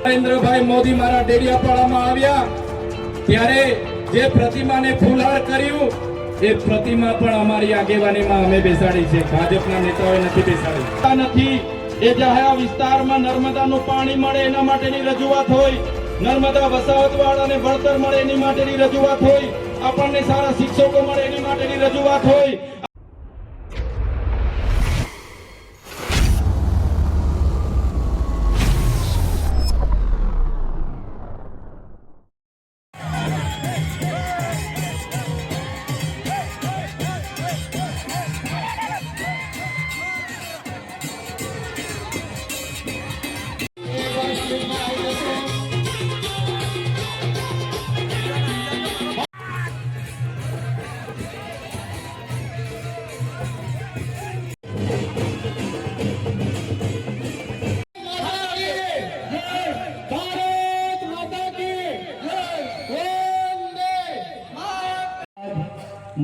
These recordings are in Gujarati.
નરેન્દ્રભાઈ મોદી મારા ડેડિયાપાડામાં આવ્યા ત્યારે જે પ્રતિમાને ફૂલહાર કર્યું એ પ્રતિમા પણ અમારી આગેવાનીમાં અમે બેસાડી છે, ભાજપના નેતાઓએ નથી બેસાડી નથી। એ જાહેર વિસ્તારમાં નર્મદાનું પાણી મળે એના માટેની રજૂઆત હોય, નર્મદા વસાહતવાડ અને વળતર મળે એની માટેની રજૂઆત હોય, આપણને સારા શિક્ષકો મળે એની માટેની રજૂઆત હોય।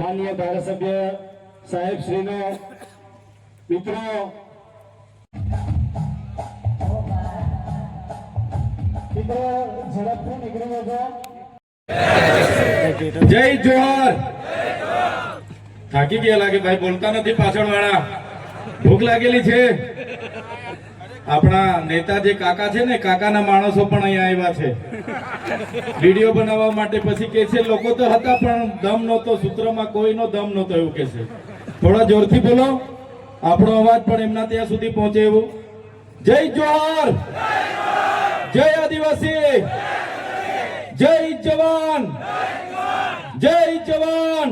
माननीय धारासभ्य साहेब श्रीनो मित्रों झड़प निकले जय जोहर। थाकी गया लागे भाई, बोलता नहीं पाछळवाळा, भूख लागेली छे। આપણા નેતા જે કાકા છે ને, કાકાના માણસો પણ અહીંયા આવ્યા છે વિડિયો બનાવવા માટે। પછી કે છે લોકો તો હતા પણ દમ નહોતો, સૂત્રમાં કોઈનો દમ નહોતો એવું કે છે। થોડા જોરથી બોલો, આપણો અવાજ પણ એમના ત્યાં સુધી પહોંચે એવું। જય જોહર, જય આદિવાસી, જય જવાન, જય જવાન।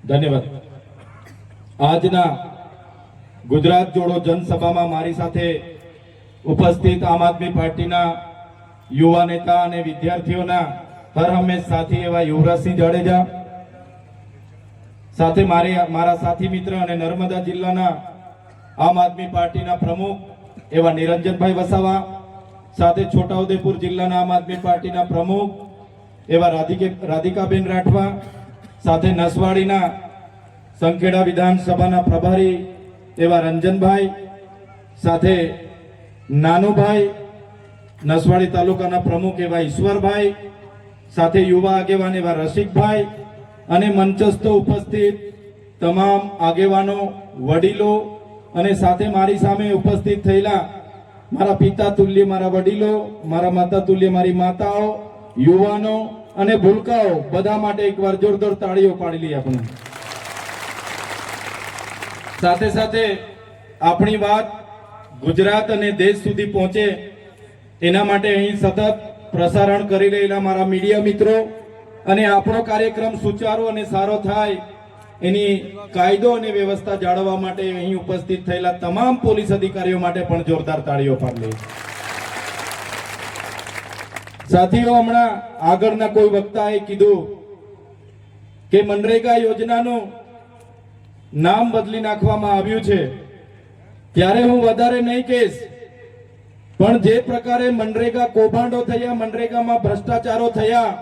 ધન્યવાદ। આજના ગુજરાત જોડો જનસભામાં મારી સાથે ઉપસ્થિત આમ આદમી પાર્ટીના યુવા નેતા અને વિદ્યાર્થીઓના હર હંમેશ સાથી એવા યુવરાજસિંહ જાડેજા, સાથે મારા સાથી મિત્ર અને નર્મદા જિલ્લાના આમ આદમી પાર્ટીના પ્રમુખ એવા નિરંજનભાઈ વસાવા, સાથે છોટાઉદેપુર જિલ્લાના આમ આદમી પાર્ટીના પ્રમુખ એવા રાધિકાબેન રાઠવા, સાથે નસવાડીના સંખેડા વિધાનસભાના પ્રભારી એવા રંજનભાઈ, સાથે નાનુભાઈ નસવાડી તાલુકાના પ્રમુખ એવા ઈશ્વરભાઈ, સાથે યુવા આગેવાન એવા રસિકભાઈ અને મંચસ્થ ઉપસ્થિત તમામ આગેવાનો, વડીલો અને સાથે મારી સામે ઉપસ્થિત થયેલા મારા પિતા તુલ્ય મારા વડીલો, મારા માતા તુલ્ય મારી માતાઓ, યુવાનો અને ભૂલકાઓ બધા માટે એકવાર જોરદાર તાળીઓ પાડી લઈએ આપણે। સાથે સાથે આપણી વાત ગુજરાત અને દેશ સુધી પહોંચે એના માટે અહીં સતત પ્રસારણ કરી રહેલા મારા મીડિયા મિત્રો અને આપણો કાર્યક્રમ સુચારુ અને સારો થાય એની કાયદો અને વ્યવસ્થા જાળવવા માટે અહીં ઉપસ્થિત થયેલા તમામ પોલીસ અધિકારીઓ માટે પણ જોરદાર તાળીઓ પાડી લઈએ। સાથીઓ, હમણાં આગળના કોઈ વક્તાએ કીધું કે મનરેગા યોજનાનું નામ બદલી નાખવામાં આવ્યું છે, ત્યારે હું વધારે નહીં કહીશ, પણ જે પ્રકારે મનરેગા કૌભાંડો થયા, મનરેગામાં ભ્રષ્ટાચારો થયા,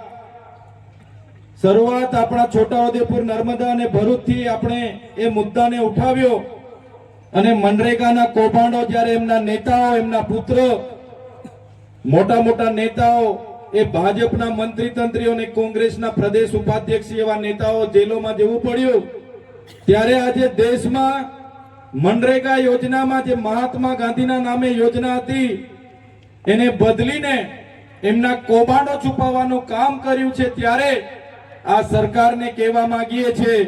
શરૂઆત આપણા છોટાઉદેપુર, નર્મદા અને ભરૂચથી આપણે એ મુદ્દાને ઉઠાવ્યો અને મનરેગાના કૌભાંડો જ્યારે એમના નેતાઓ, એમના પુત્ર, મોટા મોટા નેતાઓ, એ ભાજપના મંત્રી તંત્રીઓ અને કોંગ્રેસના પ્રદેશ ઉપાધ્યક્ષ એવા નેતાઓ જેલોમાં જવું પડ્યું, ત્યારે આજે દેશમાં મનરેગા યોજનામાં જે મહાત્મા ગાંધીના નામે યોજના હતી એને બદલીને એમના કૌભાંડો છુપાવવાનું કામ કર્યું છે। ત્યારે આ સરકારને કહેવા માંગીએ છીએ,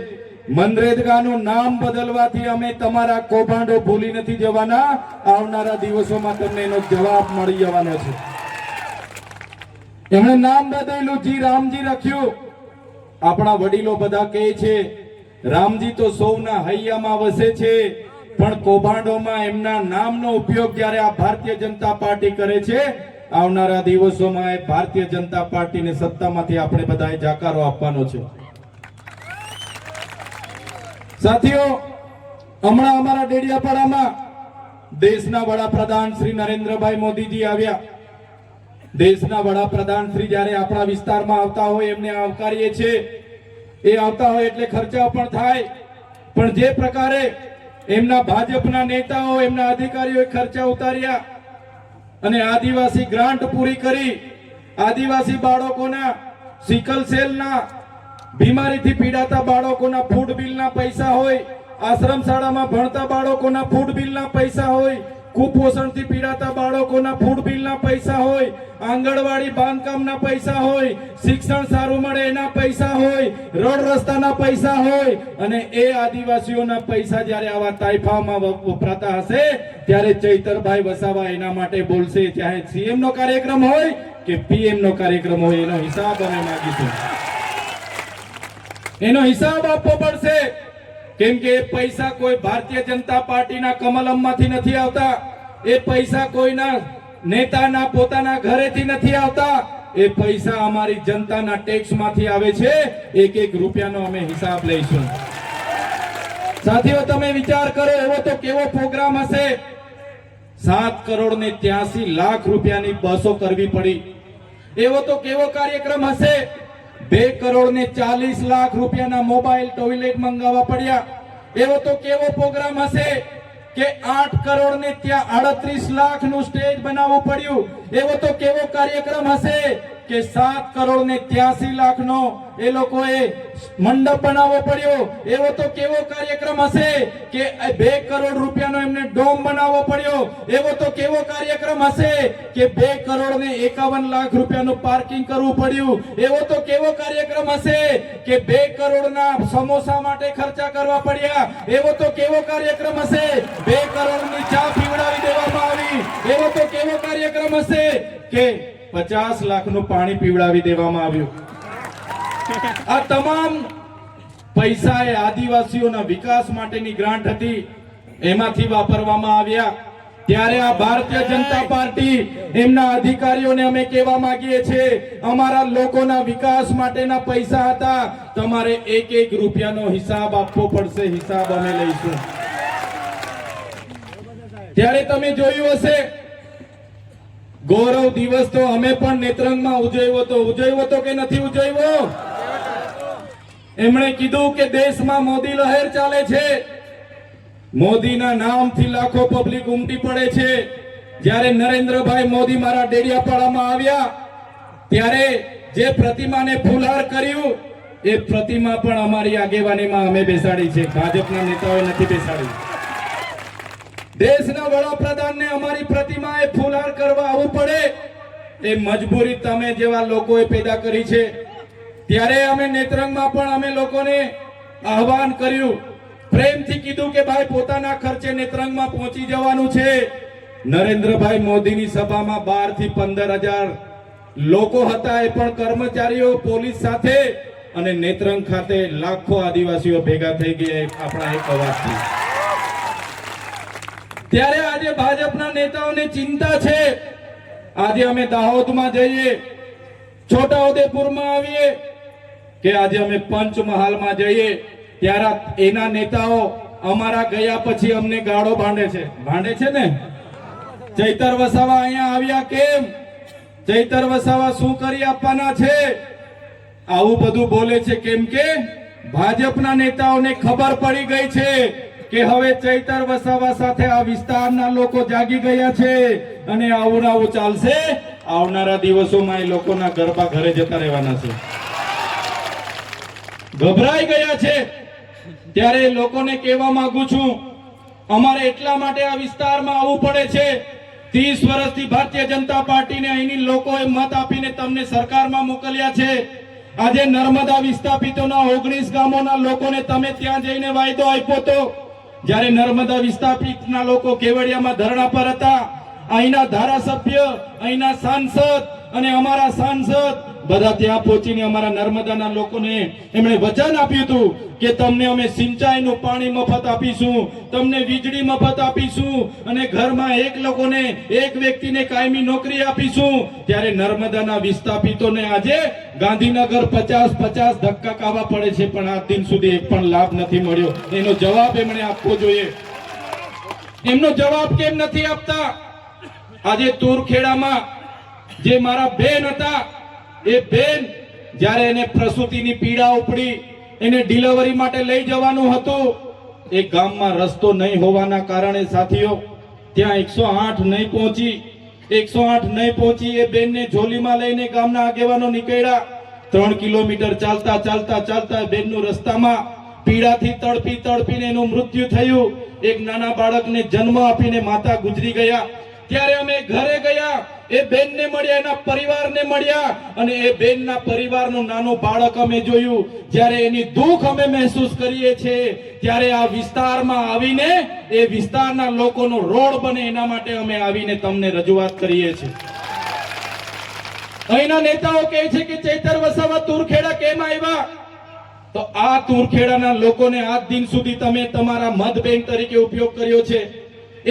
મનરેગાનું નામ બદલવાથી અમે તમારા કૌભાંડો ભૂલી નથી જવાના, આવનારા દિવસોમાં તમને એનો જવાબ મળી જવાનો છે। એમણે નામ બદલ્યું, જી રામજી રાખ્યું। આપણા વડીલો બધા કહે છે રામજી તો સૌના હૈયામાં વસે છે, પણ કૌભાંડોમાં એમના નામનો ઉપયોગ જ્યારે આ ભારતીય જનતા પાર્ટી કરે છે, આવનારા દિવસોમાં એ ભારતીય જનતા પાર્ટીને સત્તામાંથી આપણે બધાએ જાકારો આપવાનો છે। સાથીઓ, હમણાં અમારા ડેડિયાપાડામાં દેશના વડાપ્રધાન શ્રી નરેન્દ્રભાઈ મોદીજી આવ્યા। દેશના વડાપ્રધાન શ્રી જ્યારે આપણા વિસ્તારમાં આવતા હોય એમને આવકારીએ છીએ। એ આવતા હોય એટલે ખર્ચા પણ થાય, પણ જે પ્રકારે એમના ભાજપના નેતાઓ, એમના અધિકારીઓએ ખર્ચા ઉતાર્યા અને આદિવાસી ગ્રાન્ટ પૂરી કરી આદિવાસી બાળકોના સિકલ સેલના બીમારીથી પીડાતા બાળકોના ફૂડ બિલના પૈસા હોય, આશ્રમ શાળામાં ભણતા બાળકોના ફૂડ બિલના પૈસા હોય, કુપોષણથી પીડાતા બાળકોના ફૂડ બિલના પૈસા હોય, આંગણવાડી બાંધકામના પૈસા હોય, શિક્ષણ સારું મળે એના પૈસા હોય, રોડ રસ્તાના પૈસા હોય. અને એ આદિવાસીઓના પૈસા જ્યારે આવા તાઇફામાં વપરાતા હશે ત્યારે ચૈતરભાઈ વસાવા એના માટે બોલશે. ચાહે સીએમ નો કાર્યક્રમ હોય કે પીએમ નો કાર્યક્રમ હોય, એનો હિસાબ અમે માંગીશું. એનો હિસાબ આપવો પડશે. કેમ કે એ પૈસા કોઈ ભારતીય જનતા પાર્ટીના કમલમમાંથી નથી આવતા. એ પૈસા કોઈના નેતાના પોતાના ઘરેથી નથી આવતા. એ પૈસા અમારી જનતાના ટેક્સમાંથી આવે છે. એક એક રૂપિયાનો અમે હિસાબ લઈશું. સાથીઓ, તમે વિચાર કરો, એવો તો કેવો પ્રોગ્રામ હશે. 7,83,00,000 રૂપિયાની બસો કરવી પડી. એવો તો કેવો કાર્યક્રમ હશે. 2,40,00,000 રૂપિયાના મોબાઈલ ટોયલેટ મંગાવવા પડ્યા. એવો તો કેવો પ્રોગ્રામ હશે કે 8,38,00,000 નું સ્ટેજ બનાવવું પડ્યું. એવો તો કેવો કાર્યક્રમ હશે કે 7,83,00,000 નો એ લોકોએ મંડપ બનાવવો પડ્યો. એવો તો કેવો કાર્યક્રમ હશે કે 2 કરોડ રૂપિયાનો એમને ડોમ બનાવવો પડ્યો. એવો તો કેવો કાર્યક્રમ હશે કે 2,51,00,000 રૂપિયાનું પાર્કિંગ કરવું પડ્યું. એવો તો કેવો કાર્યક્રમ હશે કે 2 કરોડના સમોસા માટે ખર્ચા કરવા પડ્યા. એવો તો કેવો કાર્યક્રમ હશે 2 કરોડની ચા પીવડાવી દેવામાં આવી. એવો તો કેવો કાર્યક્રમ હશે કે 50 લાખનું પાણી પીવડાવી દેવામાં આવ્યું. આ તમામ પૈસા એ આદિવાસીઓના વિકાસ માટેની ગ્રાન્ટ હતી, એમાંથી વાપરવામાં આવ્યા. ત્યારે આ ભારતીય જનતા પાર્ટી એમના અધિકારીઓને અમે કહેવા માંગીએ છીએ, અમારા લોકોના વિકાસ માટેના પૈસા હતા, તમારે એક એક રૂપિયાનો હિસાબ આપવો પડશે. હિસાબ અમે લઈશું. ત્યારે તમે જોયું હશે, ગૌરવ દિવસ તો અમે પણ નેત્રંગમાં ઉજવ્યો તો કે નથી ઉજવ્યો? એમણે કીધું કે દેશમાં મોદી લહેર ચાલે છે, મોદીના નામથી લાખો પબ્લિક ઉમટી પડે છે. જ્યારે નરેન્દ્રભાઈ મોદી મારા ડેડિયાપાડામાં આવ્યા ત્યારે જે પ્રતિમાને ફૂલહાર કર્યું, એ પ્રતિમા પણ અમારી આગેવાનીમાં અમે બેસાડી છે, ભાજપના નેતાઓએ નથી બેસાડી. દેશના વડાપ્રધાનને અમારી પ્રતિમાએ ફૂલહાર કરવા આવવું પડે એ મજબૂરી તમે જેવા લોકોએ પેદા કરી છે. ત્યારે અમે નેત્રંગમાં પણ અમે લોકોને આહવાન કર્યું, પ્રેમથી કીધું કે ભાઈ પોતાના ખર્ચે નેત્રંગમાં પહોંચી જવાનું છે. નરેન્દ્રભાઈ મોદીની સભામાં 12 થી 15,000 લોકો હતા, એ પણ કર્મચારીઓ પોલીસ સાથે, અને નેત્રંગ ખાતે લાખો આદિવાસીઓ ભેગા થઈ ગયા આપણા એક અવાજથી. ત્યારે આજે ભાજપના નેતાઓને ચિંતા છે. આજે અમે દાહોદમાં જઈએ, છોટાઉદેપુરમાં આવીએ, કે આજે અમે પંચમહાલમાં જઈએ, ત્યારે એના નેતાઓ અમારા ગયા પછી અમને ગાળો ભાંડે છે ને. ચૈતર વસાવા અહીંયા આવ્યા કેમ? ચૈતર વસાવા શું કરી આપવાના છે? આવું બધું બોલે છે કેમ કે ભાજપના નેતાઓને ખબર પડી ગઈ છે કે હવે ચૈતર વસાવા સાથે આ વિસ્તારના લોકો જાગી ગયા છે, અને આવું ચાલશે. આવનારા દિવસોમાં એ લોકોના ગરબા ઘરે જતા રહેવાના છે. ગભરાઈ ગયા છે. ત્યારે લોકોને કહેવા માંગુ છું, અમારે એટલા માટે આ વિસ્તારમાં આવવું પડે છે. 30 વર્ષથી ભારતીય જનતા પાર્ટીને અહીંની લોકોએ મત આપીને તમને સરકારમાં મોકલ્યા છે. આજે નર્મદા વિસ્થાપિતોના 19 ગામોના લોકોને તમે ત્યાં જઈને વાયદો આપ્યો તો. જ્યારે નર્મદા વિસ્થાપિતના લોકો કેવડિયામાં ધરણા પર હતા, અહીંના ધારાસભ્ય, અહીંના સાંસદ અને અમારા સાંસદ બધા ત્યાં પહોંચીને અમારા નર્મદાના લોકોને એમણે વચન આપ્યું હતું કે તમને અમે સિંચાઈનું પાણી મફત આપીશું, તમને વીજળી મફત આપીશું, અને ઘરમાં એક વ્યક્તિને કાયમી નોકરી આપીશું. ત્યારે નર્મદાના વિસ્થાપિતોને આજે ગાંધીનગર 50 ધક્કા ખાવા પડે છે, પણ આજ દિન સુધી એક પણ લાભ નથી મળ્યો. એનો જવાબ એમણે આપવો જોઈએ. એમનો જવાબ કેમ નથી આપતા? આજે તુરખેડામાં જે મારા બેન હતા, એ બેન જ્યારે એને પ્રસૂતિની પીડા ઉપડી, એને ડિલિવરી માટે લઈ જવાનું હતું, એ ગામમાં રસ્તો નહીં હોવાના કારણે સાથીઓ ત્યાં 108 નહીં પહોંચી, 108 નહીં પહોંચી એ બેનને ઝોલીમાં લઈને ગામના આગેવાનો નીકળ્યા 3 કિલોમીટર ચાલતા ચાલતા ચાલતા બેનનું રસ્તામાં પીડાથી તડપી તડપીને એનું મૃત્યુ થયું. એક નાના બાળકને જન્મ આપીને માતા ગુજરી ગયા. ત્યારે અમે ઘરે ગયા, એ બેનને મળ્યા, એના પરિવારને મળ્યા અને એ બેનના પરિવારનું નાનું બાળક અમે જોયું. જ્યારે એની દુઃખ અમે મહેસૂસ કરીએ છીએ ત્યારે આ વિસ્તારમાં આવીને એ વિસ્તારના લોકોનો રોડ બને એના માટે અમે આવીને તમને રજૂઆત કરીએ છીએ. અહીંના નેતાઓ કહે છે કે ચૈતર વસાવા તુરખેડા કેમ આવ્યા? તો આ તુરખેડાના લોકોને આજ દિન સુધી તમે તમારા મત બેંક તરીકે ઉપયોગ કર્યો છે.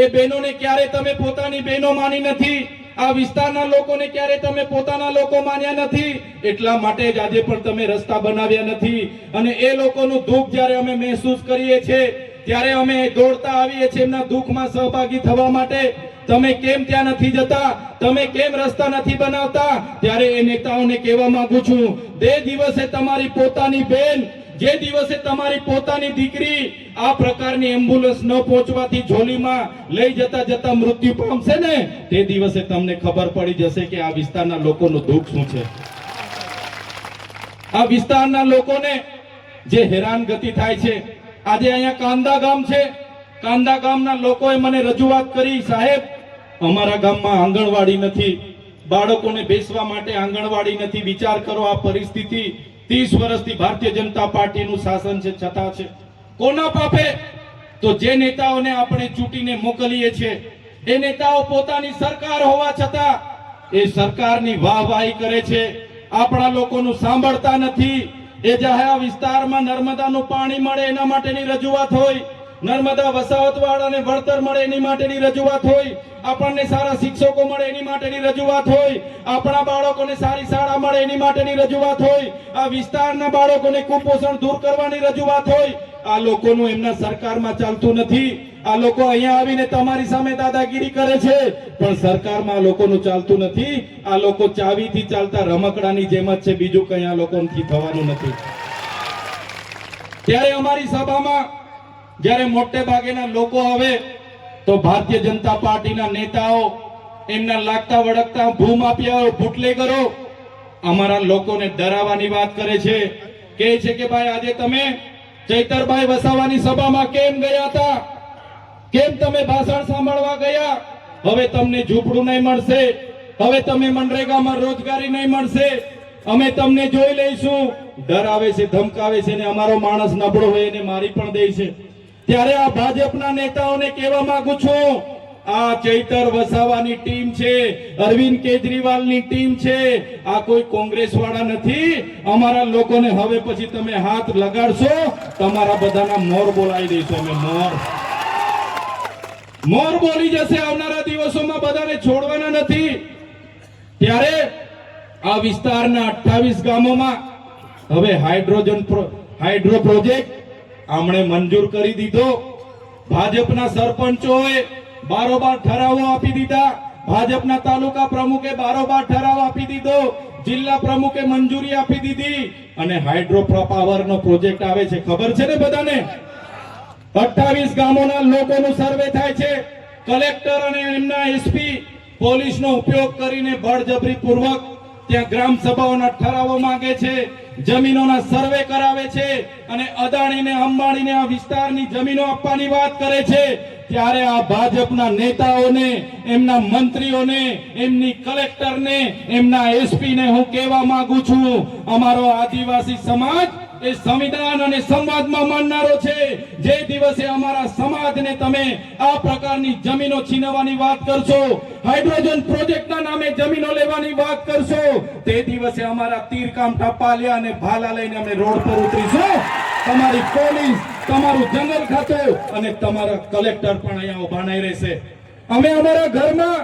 એ બહેનોને ક્યારે તમે પોતાની બહેનો માની નથી. આ વિસ્તારના લોકોને ક્યારે તમે પોતાના લોકો માન્યા નથી. એટલા માટે જ આજે પણ તમે રસ્તા બનાવ્યા નથી. અને એ લોકોનું દુઃખ જ્યારે અમે મહેસૂસ કરીએ છીએ ત્યારે અમે દોડતા આવીએ છીએ એમના દુઃખમાં સહભાગી થવા માટે. તમે કેમ ત્યાં નથી જતા? તમે કેમ રસ્તા નથી બનાવતા? ત્યારે એ નેતાઓને કહેવા માંગુ છું, જે દિવસે તમારી પોતાની બેન, જે દિવસે તમારી પોતાની દીકરી આ પ્રકારની એમ્બ્યુલન્સ ન પહોંચવાથી ઝોલીમાં લઈ જતા જતા મૃત્યુ પામશે ને, તે દિવસે તમને ખબર પડી જશે કે આ વિસ્તારના લોકોનું દુઃખ શું છે. આ વિસ્તારના લોકોને જે હેરાનગતિ થાય છે. આજે અહીંયા કાંદા ગામ છે, કાંદા ગામના લોકોએ મને રજૂઆત કરી, સાહેબ અમારા ગામમાં આંગણવાડી નથી, બાળકોને બેસવા માટે આંગણવાડી નથી. વિચાર કરો આ પરિસ્થિતિ 30 વર્ષથી ભારતીય જનતા પાર્ટીનું શાસન છે છતાં છે. કોના પાપે? તો જે નેતાઓને આપણે ચૂંટીને મોકલીએ છીએ એ નેતાઓ પોતાની સરકાર હોવા છતાં એ સરકારની વાહવાહી કરે છે, આપણા લોકોનું સાંભળતા નથી. એ જાહેર વિસ્તારમાં નર્મદાનું પાણી મળે એના માટેની રજૂઆત હોય, નર્મદા વસાવતવાળાને વળતર મળે એની માટેની રજૂઆત હોય, આપણને સારા શિક્ષકો મળે એની માટેની રજૂઆત હોય, આપણા બાળકોને સારી શાળા મળે એની માટેની રજૂઆત હોય, આ વિસ્તારના બાળકોને કુપોષણ દૂર કરવાની રજૂઆત હોય. આ લોકોનું એમના સરકારમાં ચાલતું નથી. આ લોકો અહીંયા આવીને તમારી સામે દાદાગીરી કરે છે પણ સરકારમાં આ લોકોનું ચાલતું નથી. આ લોકો ચાવીથી ચાલતા રમકડાની જેમ જ છે, બીજું કંઈ આ લોકોથી થવાનું નથી. ત્યારે અમારી સભામાં જ્યારે મોટે ભાગેના લોકો આવે તો ભારતીય જનતા પાર્ટીના નેતાઓ એમના લાગતા વળગતા ભૂમાફિયાઓ, બુટલેગરો અમારા લોકોને ડરાવવાની વાત કરે છે. કહે છે કે ભાઈ આજે તમે ચૈતરભાઈ વસાવાની સભામાં કેમ ગયા હતા? કેમ તમે ભાષણ સાંભળવા ગયા? હવે તમને ઝૂંપડું નહીં મળશે, હવે તમે મનરેગામાં રોજગારી નહીં મળશે, અમે તમને જોઈ લઈશું. ડરાવે છે, ધમકાવે છે ને અમારો માણસ નબળો હોય એને મારી પણ દે છે. ત્યારે આ ભાજપના નેતાઓને કહેવા માંગુ છું, આ ચૈતર વસાવાની ટીમ છે, અરવિંદ કેજરીવાલની ટીમ છે, આ કોઈ કોંગ્રેસ વાળા નથી. અમારા લોકોને હવે પછી તમે હાથ લગાડશો, તમારા બધાના મોર બોલાવી દઈશું અમે. મોર બોલી જશે આવનારા દિવસોમાં, બધાને છોડવાના નથી. ત્યારે આ વિસ્તારના 28 ગામોમાં હવે હાઇડ્રો પ્રોજેક્ટ આમણે મંજૂર કરી દીધો. ભાજપના સરપંચોએ બારોબાર ઠરાવો આપી દીધા, ભાજપના તાલુકા પ્રમુખે બારોબાર ઠરાવ આપી દીધો, જિલ્લા પ્રમુખે મંજૂરી આપી દીધી અને હાઇડ્રો પાવરનો પ્રોજેક્ટ આવે છે. ખબર છે ને બધાને? 28 ગામોના લોકોનું સર્વે થાય છે. કલેક્ટર અને એમના એસપી પોલીસનો ઉપયોગ કરીને બળજબરી પૂર્વક ત્યાં ગ્રામ સભાઓના ઠરાવો માંગે છે, જમીનોના સર્વે કરાવે છે અને અદાણીને અંબાણીને આ વિસ્તારની જમીનો આપવાની વાત કરે છે. ત્યારે આ ભાજપના નેતાઓને, એમના મંત્રીઓને, એમની કલેક્ટરને, એમના એસપીને હું કહેવા માંગુ છું, અમારો આદિવાસી સમાજ એ સંવિધાન અને સંવાદમાં માનનારો છે. જે દિવસે અમારા સમાજને તમે આ પ્રકારની જમીનો છીનવવાની વાત કરશો, હાઇડ્રોજન પ્રોજેક્ટના નામે જમીનો લેવાની વાત કરશો, તે દિવસે અમારા તીરકામઠા, પાલિયા અને ભાલા લઈને અમે રોડ પર ઉતરીશું. તમારી પોલીસ, તમારું જંગલ ખાતું અને તમારા કલેક્ટર પણ અહીંયા ઉભા નહીં રહેશે. અમે અમારા ઘરમાં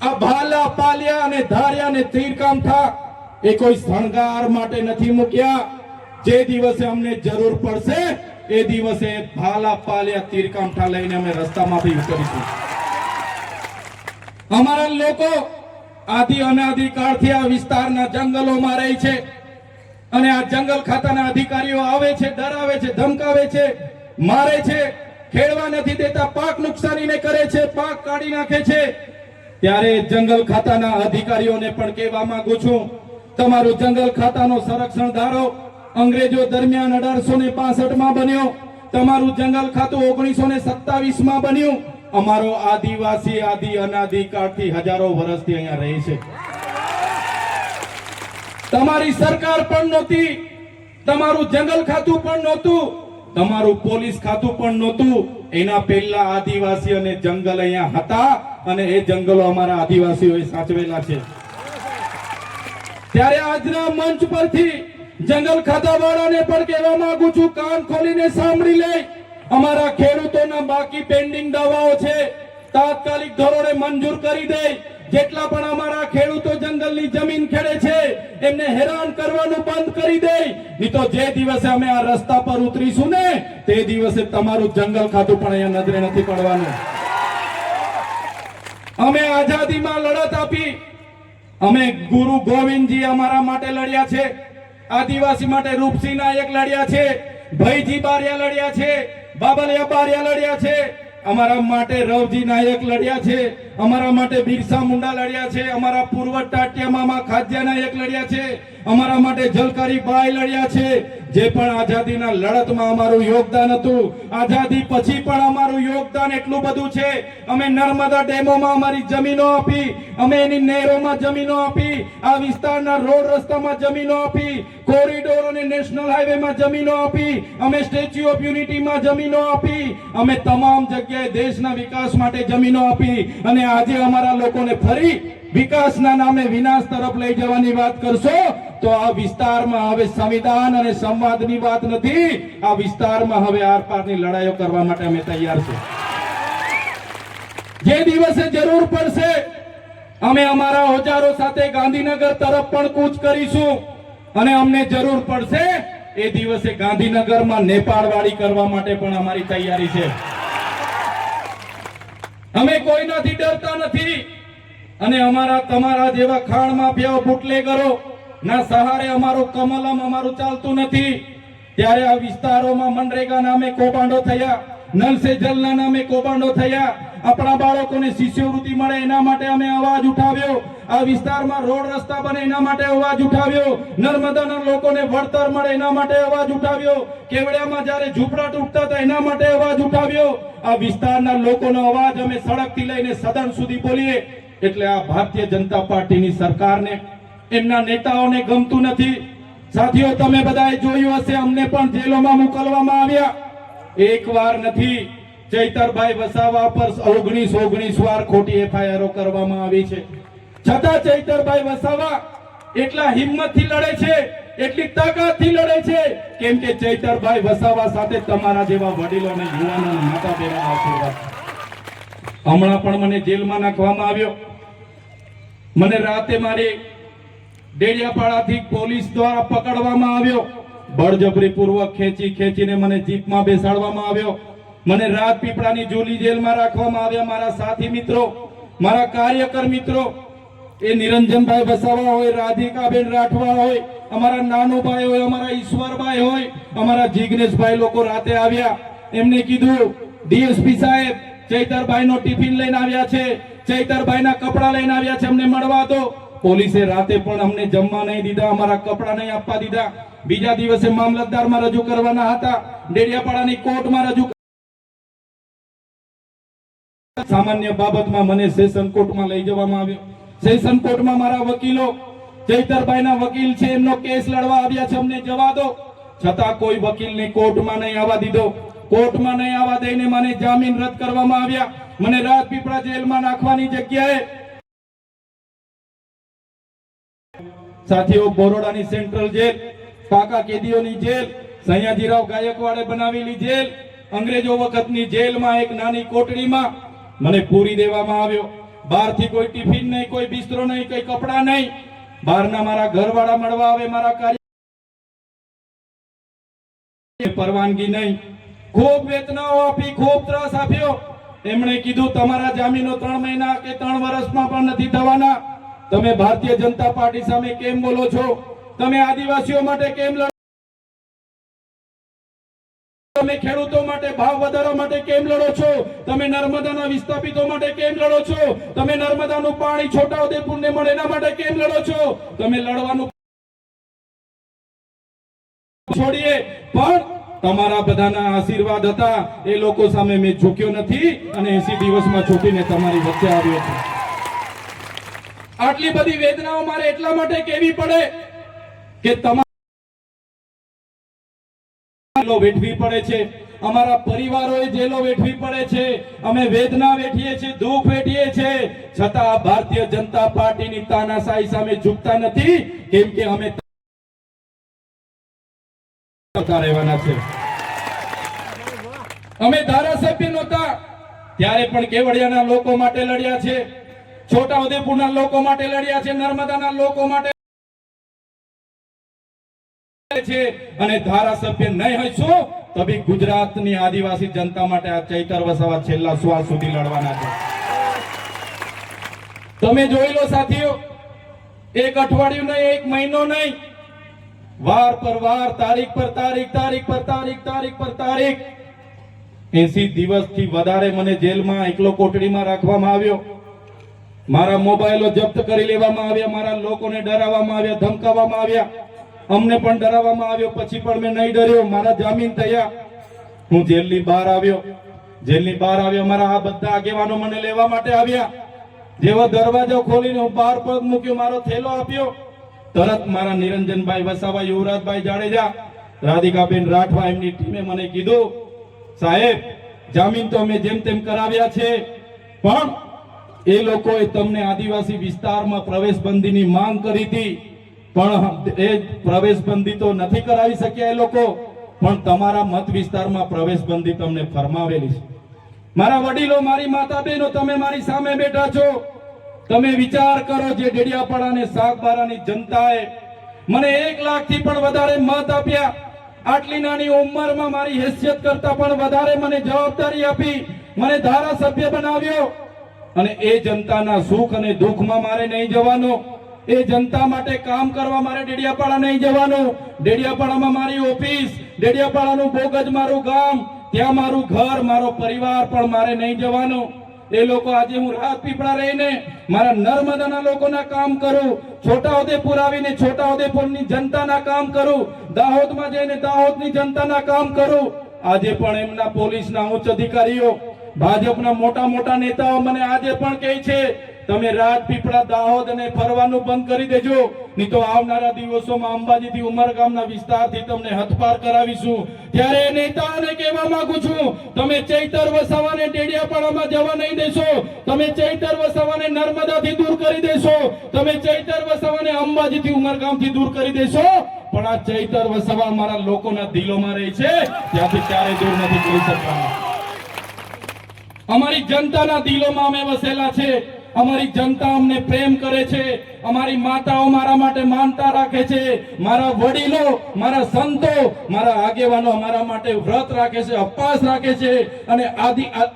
આ ભાલા, પાલિયા અને ધારિયા અને તીરકામઠા એ કોઈ શણગાર માટે નથી મૂક્યા. જે દિવસે અમને જરૂર પડશે એ દિવસે ભાલા, પાલિયા, તીરકામઠા લઈને અમે રસ્તામાંથી ઉતરીશું. અમારા લોકો આદિ અનાદિકાળથી આ વિસ્તારના જંગલોમાં રહે છે અને આ જંગલ ખાતાના અધિકારીઓ આવે છે, ડરાવે છે, ધમકાવે છે, મારે છે, ખેડવા નથી દેતા, પાક નુકસાનીને કરે છે, પાક કાઢી નાખે છે. ત્યારે જંગલ ખાતાના અધિકારીઓને પણ કહેવા માંગુ છું, તમારું જંગલ ખાતાનો સંરક્ષણ ધારો અંગ્રેજો દરમિયાન 1865 માં બન્યો, તમારું જંગલ ખાતું 1927 માં બન્યું. અમારો આદિવાસી આદિ અનાદિ કાળથી હજારો વર્ષથી અહીંયા રહે છે. તમારી સરકાર પણ નહોતી, તમારું જંગલ ખાતું પણ નહોતું, તમારું પોલીસ ખાતું પણ નહોતું. એના પહેલા આદિવાસી અને જંગલ અહીંયા હતા અને એ જંગલો અમારા આદિવાસીઓએ સાચવેલા છે. ત્યારે આજના મંચ પરથી જંગલ ખાતાવાળાને પણ કહેવા માંગુ છું, કાન ખોલીને સાંભળી લે. અમારા ખેડૂતોના બાકી પેન્ડિંગ દાવાઓ છે તાત્કાલિક ધોરણે મંજૂર કરી દે. જેટલા પણ અમારા ખેડૂતો જંગલની જમીન ખેડે છે એમને હેરાન કરવાનું બંધ કરી દે. નહીં તો જે દિવસે અમે આ રસ્તા પર ઉતરીશું ને તે દિવસે તમારું જંગલ ખાતું પણ અહીંયા નજરે નથી પડવાનું. અમે આઝાદીમાં લડત આપી, અમે ગુરુ ગોવિંદજી અમારા માટે લડ્યા છે, આદિવાસી માટે રૂપસિંહ નાયક લડ્યા છે, ભૈજી બારિયા લડ્યા છે, બાબલિયા બારિયા લડ્યા છે, અમારા માટે રવજી નાયક લડ્યા છે, અમારા માટે બિરસા મુંડા લડ્યા છે, અમારા પૂર્વ ટાટિયા મામા ખાદ્યા નાયક લડ્યા છે, અમારા માટે ઝલકારી બાઈ લડ્યા છે. જે પણ આઝાદીના લડતમાં અમારું યોગદાન હતું, આઝાદી પછી પણ અમારું યોગદાન એટલું બધું છે. અમે નર્મદા ડેમોમાં અમારી જમીનો આપી, અમે એની નહેરોમાં જમીનો આપી, આ વિસ્તારના રોડ રસ્તામાં જમીનો આપી, કોરિડોર અને નેશનલ હાઈવેમાં જમીનો આપી, અમે સ્ટેચ્યુ ઓફ યુનિટીમાં જમીનો આપી, અમે તમામ જગ્યાએ દેશના વિકાસ માટે જમીનો આપી. અને આજે અમારા લોકોને ફરી વિકાસના નામે વિનાશ તરફ લઈ જવાની વાત કરશો તો આ વિસ્તારમાં હવે સંવિધાન અને સંવાદની વાત નથી, આ વિસ્તારમાં હવે આરપારની લડાઈઓ કરવા માટે અમે તૈયાર છે. જે દિવસે જરૂર પડશે અમે અમારા ઓજારો સાથે ગાંધીનગર તરફ પણ કૂચ કરીશું અને અમને જરૂર પડશે એ દિવસે ગાંધીનગરમાં નેપાળવાડી કરવા માટે પણ અમારી તૈયારી છે. અમે કોઈનાથી ડરતા નથી અને અમારા તમારા જેવા ખાણ માફિયાઓ બુટલેગરો ના સહારે અમારું કમલમ અમારું ચાલતું નથી. ત્યારે આ વિસ્તારોમાં મનરેગા નામે કૌભાંડો થયા, નલ સે જલના નામે કૌભાંડો થયા, આપણા બાળકોને શિષ્યવૃત્તિ મળે એના માટે અમે અવાજ ઉઠાવ્યો, આ વિસ્તારમાં રોડ રસ્તા બને એના માટે અવાજ ઉઠાવ્યો, નર્મદાના લોકોને વળતર મળે એના માટે અવાજ ઉઠાવ્યો, કેવડિયામાં જ્યારે ઝૂંપડા તૂટતા હતા એના માટે અવાજ ઉઠાવ્યો. આ વિસ્તારના લોકોનો અવાજ અમે સડકથી લઈને સદન સુધી બોલીએ. એટલે આ ભારતીય જનતા પાર્ટીની સરકારને એમના નેતાઓને ગમતું નથી. સાથીઓ, તમે બધાએ જોયું હશે, અમને પણ જેલોમાં મોકલવામાં આવ્યા. એક વાર નથી, ચૈતરભાઈ વસાવા પર 19 વાર ખોટી એફઆઈઆર કરવામાં આવી છે. છતાં ચૈતરભાઈ વસાવા એટલા હિંમતથી લડે છે, એટલી તાકાતથી લડે છે કેમ કે ચૈતરભાઈ વસાવા સાથે તમારા જેવા વડીલો અને યુવાનો માતા બહેનો આશીર્વાદ. હમણાં પણ મને જેલમાં નાખવામાં આવ્યો. મને રાતે મારી ડેડિયાપાડાથી પોલીસ દ્વારા પકડવામાં આવ્યો, બળજબરીપૂર્વક ખેંચીને મને જીપમાં બેસાડવામાં આવ્યો. મને રાજપીપળાની જૂલી જેલમાં રાખવામાં આવ્યા. મારા સાથી મિત્રો, મારા કાર્યકર મિત્રો, એ નિરંજનભાઈ વસાવા હોય, રાધિકાબેન રાઠવા હોય, અમારા નાનુભાઈ હોય, અમારા ઈશ્વરભાઈ હોય, અમારા જિગ્નેશભાઈ લોકો રાતે આવ્યા. એમને કીધું, ડીએસપી સાહેબ ચૈતરભાઈનો ટિફિન લઈને આવ્યા છે, ચૈતરભાઈના કપડા લઈને આવ્યા છે, અમને મળવા દો. પોલીસે રાતે પણ અમને જમવા નહીં દીધા, અમારા કપડા નહીં આપવા દીધા. બીજા દિવસે મામલતદારમાં રજૂ કરવાના હતા, ડેડિયાપાડાની કોર્ટમાં રજૂ. સામાન્ય બાબતમાં મને સેશન કોર્ટમાં લઈ જવામાં આવ્યો. સેશન કોર્ટમાં મારા વકીલો, ચૈતરભાઈના વકીલ છે, એમનો કેસ લડવા આવ્યા છે, અમને જવા દો. છતાં કોઈ વકીલને કોર્ટમાં નહીં આવવા દીધો. કોર્ટમાં નહીં આવવા દઈને મને જામીન રદ કરવામાં આવ્યા. મને રાજપીપળા જેલમાં નાખવાની જગ્યાએ સાથીઓ બરોડાની સેન્ટ્રલ જેલ, પાકા કેદીઓની જેલ, સયાજીરાવ ગાયકવાડે બનાવેલી જેલ, અંગ્રેજો વખતની જેલમાં એક નાની કોટડીમાં મને પૂરી દેવામાં આવ્યો. બહારથી કોઈ ટિફિન નહીં, કોઈ બિસ્તરો નહીં, કોઈ કપડા નહીં. બહારના મારા ઘરવાળા મળવા આવે, મારા કાર્ય પરવાનગી નહીં. ખૂબ વેતનાઓ આપી, ખૂબ ત્રાસ આપ્યો. એમણે કીધું તમારા જામીનો 3 મહિના કે 3 વર્ષમાં પણ નથી થવાના. તમે ભારતીય જનતા પાર્ટી સામે કેમ બોલો છો? તમે આદિવાસીઓ માટે કેમ લડો તમે ખેડૂતો માટે ભાવ વધારવા માટે કેમ લડો છો? તમે નર્મદાના વિસ્થાપિતો માટે કેમ લડો છો? તમે નર્મદાનું પાણી છોટાઉદેપુરને મળે એના માટે કેમ લડો છો? તમે લડવાનું છોડીએ, પણ તમારા બધાના આશીર્વાદ હતા એ લોકો સામે મેં ઝૂક્યો નથી અને 80 દિવસમાં છૂટીને તમારી વચ્ચે આવ્યો છું. આટલી બધી વેદનાઓ મારે એટલા માટે કેવી પડે કે તમારા વેઠવી પડે છે, અમારા પરિવારોએ જેલો વેઠવી પડે છે, અમે વેદના વેઠીએ છીએ, દુઃખ વેઠીએ છીએ, છતાં ભારતીય જનતા પાર્ટીની તાનાશાહી સામે ઝૂકતા નથી, કેમ કે અમે રહેવાના છે. અમે ધારાસભ્ય નહોતા ત્યારે પણ કેવડિયાના લોકો માટે લડ્યા છે, છોટાઉદેપુરના લોકો માટે લડ્યા છે, નર્મદાના લોકો માટે છે, અને ધારાસભ્ય નહીં હોઈશું તો બી ગુજરાતની આદિવાસી જનતા માટે આ ચૈતર વસાવા છેલ્લા શ્વાસ સુધી લડવાના છે. તમે જોઈ લો સાથીઓ, એક અઠવાડિયું નહીં, એક મહિનો નહીં, વાર પર વાર, તારીખ પર તારીખ, તારીખ પર તારીખ, તારીખ પર તારીખ, 80 દિવસથી વધારે મને જેલમાં એકલો કોટડીમાં રાખવામાં આવ્યો. મારા મોબાઈલો જપ્ત કરી લેવામાં આવ્યા, મારા લોકોને ડરાવવામાં આવ્યા, ધમકાવવામાં આવ્યા, અમને પણ ડરાવવામાં આવ્યો. પછી પણ મેં નહીં ડર્યો, મારા જામીન થયા, હું જેલની બહાર આવ્યો. જેલની બહાર આવ્યો, મારા આ બધા આગેવાનો મને લેવા માટે આવ્યા. જેવો દરવાજો ખોલીને હું બહાર પગ મૂક્યો, મારો થેલો આપ્યો, તરત મારા નિરંજનભાઈ વસાવા, યુવરાજભાઈ જાડેજા, રાધિકાબેન રાઠવા એમની ટીમે મને કીધું, સાહેબ જામીન તો અમે જેમ તેમ કરાવ્યા છે, પણ એ લોકોએ તમને આદિવાસી વિસ્તારમાં પ્રવેશબંધીની માંગ કરી હતી, પણ એ પ્રવેશબંધી તો નથી કરાવી શક્યા એ લોકો, પણ તમારા મત વિસ્તારમાં પ્રવેશબંધી તમને ફરમાવેલી છે. મારા વડીલો, મારી માતા બહેનો, તમે મારી સામે બેઠા છો, તમે વિચાર કરો, જે ડેડિયાપાડા અને સાગબારાની જનતાએ મને 1 લાખથી પણ વધારે મત આપ્યા, આટલી નાની ઉંમરમાં મારી હેસિયત કરતા પણ વધારે મને જવાબદારી આપી, મને ધારાસભ્ય બનાવ્યો, અને એ જનતાના સુખ અને દુઃખમાં મારે નહીં જવાનું, એ જનતા માટે કામ કરવા મારે ડેડિયાપાડા નહીં જવાનું. ડેડિયાપાડામાં મારી ઓફિસ, ડેડિયાપાડાનું બોગજ મારું ગામ, ત્યાં મારું ઘર, મારો પરિવાર પણ મારે નહીં જવાનું. એ લોકો આજે હું રાજપીપળા રહીને મારા નર્મદાના લોકોના કામ કરું, છોટાઉદેપુર આવીને છોટાઉદેપુરની જનતાના કામ કરું, દાહોદમાં જઈને દાહોદની જનતાના કામ કરું. આજે પણ એમના પોલીસના ઉચ્ચ અધિકારીઓ, ભાજપના મોટા મોટા નેતાઓ મને આજે પણ કહે છે, તમે રાજપીપળા દાહોદ અને ફરવાનું બંધ કરી દેજો, નહીં તો આવનારા દિવસોમાં અંબાજીથી ઉમરગામના વિસ્તારથી તમને હથપાર કરાવીશું. ત્યારે નેતાઓને કહેવા માંગુ છું, તમે ચૈતર વસાવાને ડેડિયાપાડામાં જવા નહીં દેશો, તમે ચૈતર વસાવાને નર્મદાથી દૂર કરી દેશો, તમે ચૈતર વસાવાને અંબાજીથી ઉમરગામથી દૂર કરી દેશો, પણ આ ચૈતર વસાવા અમારા લોકોના દિલોમાં રહે છે, ત્યાંથી ક્યારે દૂર નથી કરી શકવાના. અમારી જનતાના દિલોમાં અમે વસેલા છે, અમારી જનતા અમને પ્રેમ કરે છે, અમારી માતાઓ મારા માટે માનતા રાખે છે, મારા વડીલો, મારા સંતો, મારા આગેવાનો અમારા માટે વ્રત રાખે છે, ઉપવાસ રાખે છે, અને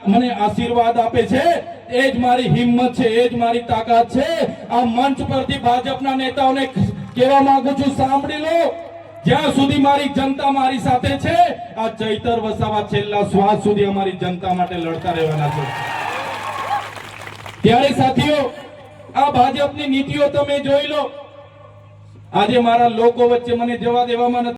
મને આશીર્વાદ આપે છે. એ જ મારી હિંમત છે, એ જ મારી તાકાત છે. આ મંચ પરથી ભાજપના નેતાઓને કહેવા માંગુ છું, સાંભળી લો, જ્યાં સુધી મારી જનતા મારી સાથે છે, આ ચૈતર વસાવા છેલ્લા શ્વાસ સુધી અમારી જનતા માટે લડતા રહેવાના છે. ત્યારે સાથીઓ, આ ભાજપની નીતિઓ તમે જોઈ લો. આજે મારા લોકો વચ્ચે મને જવા દેવામાં નથી.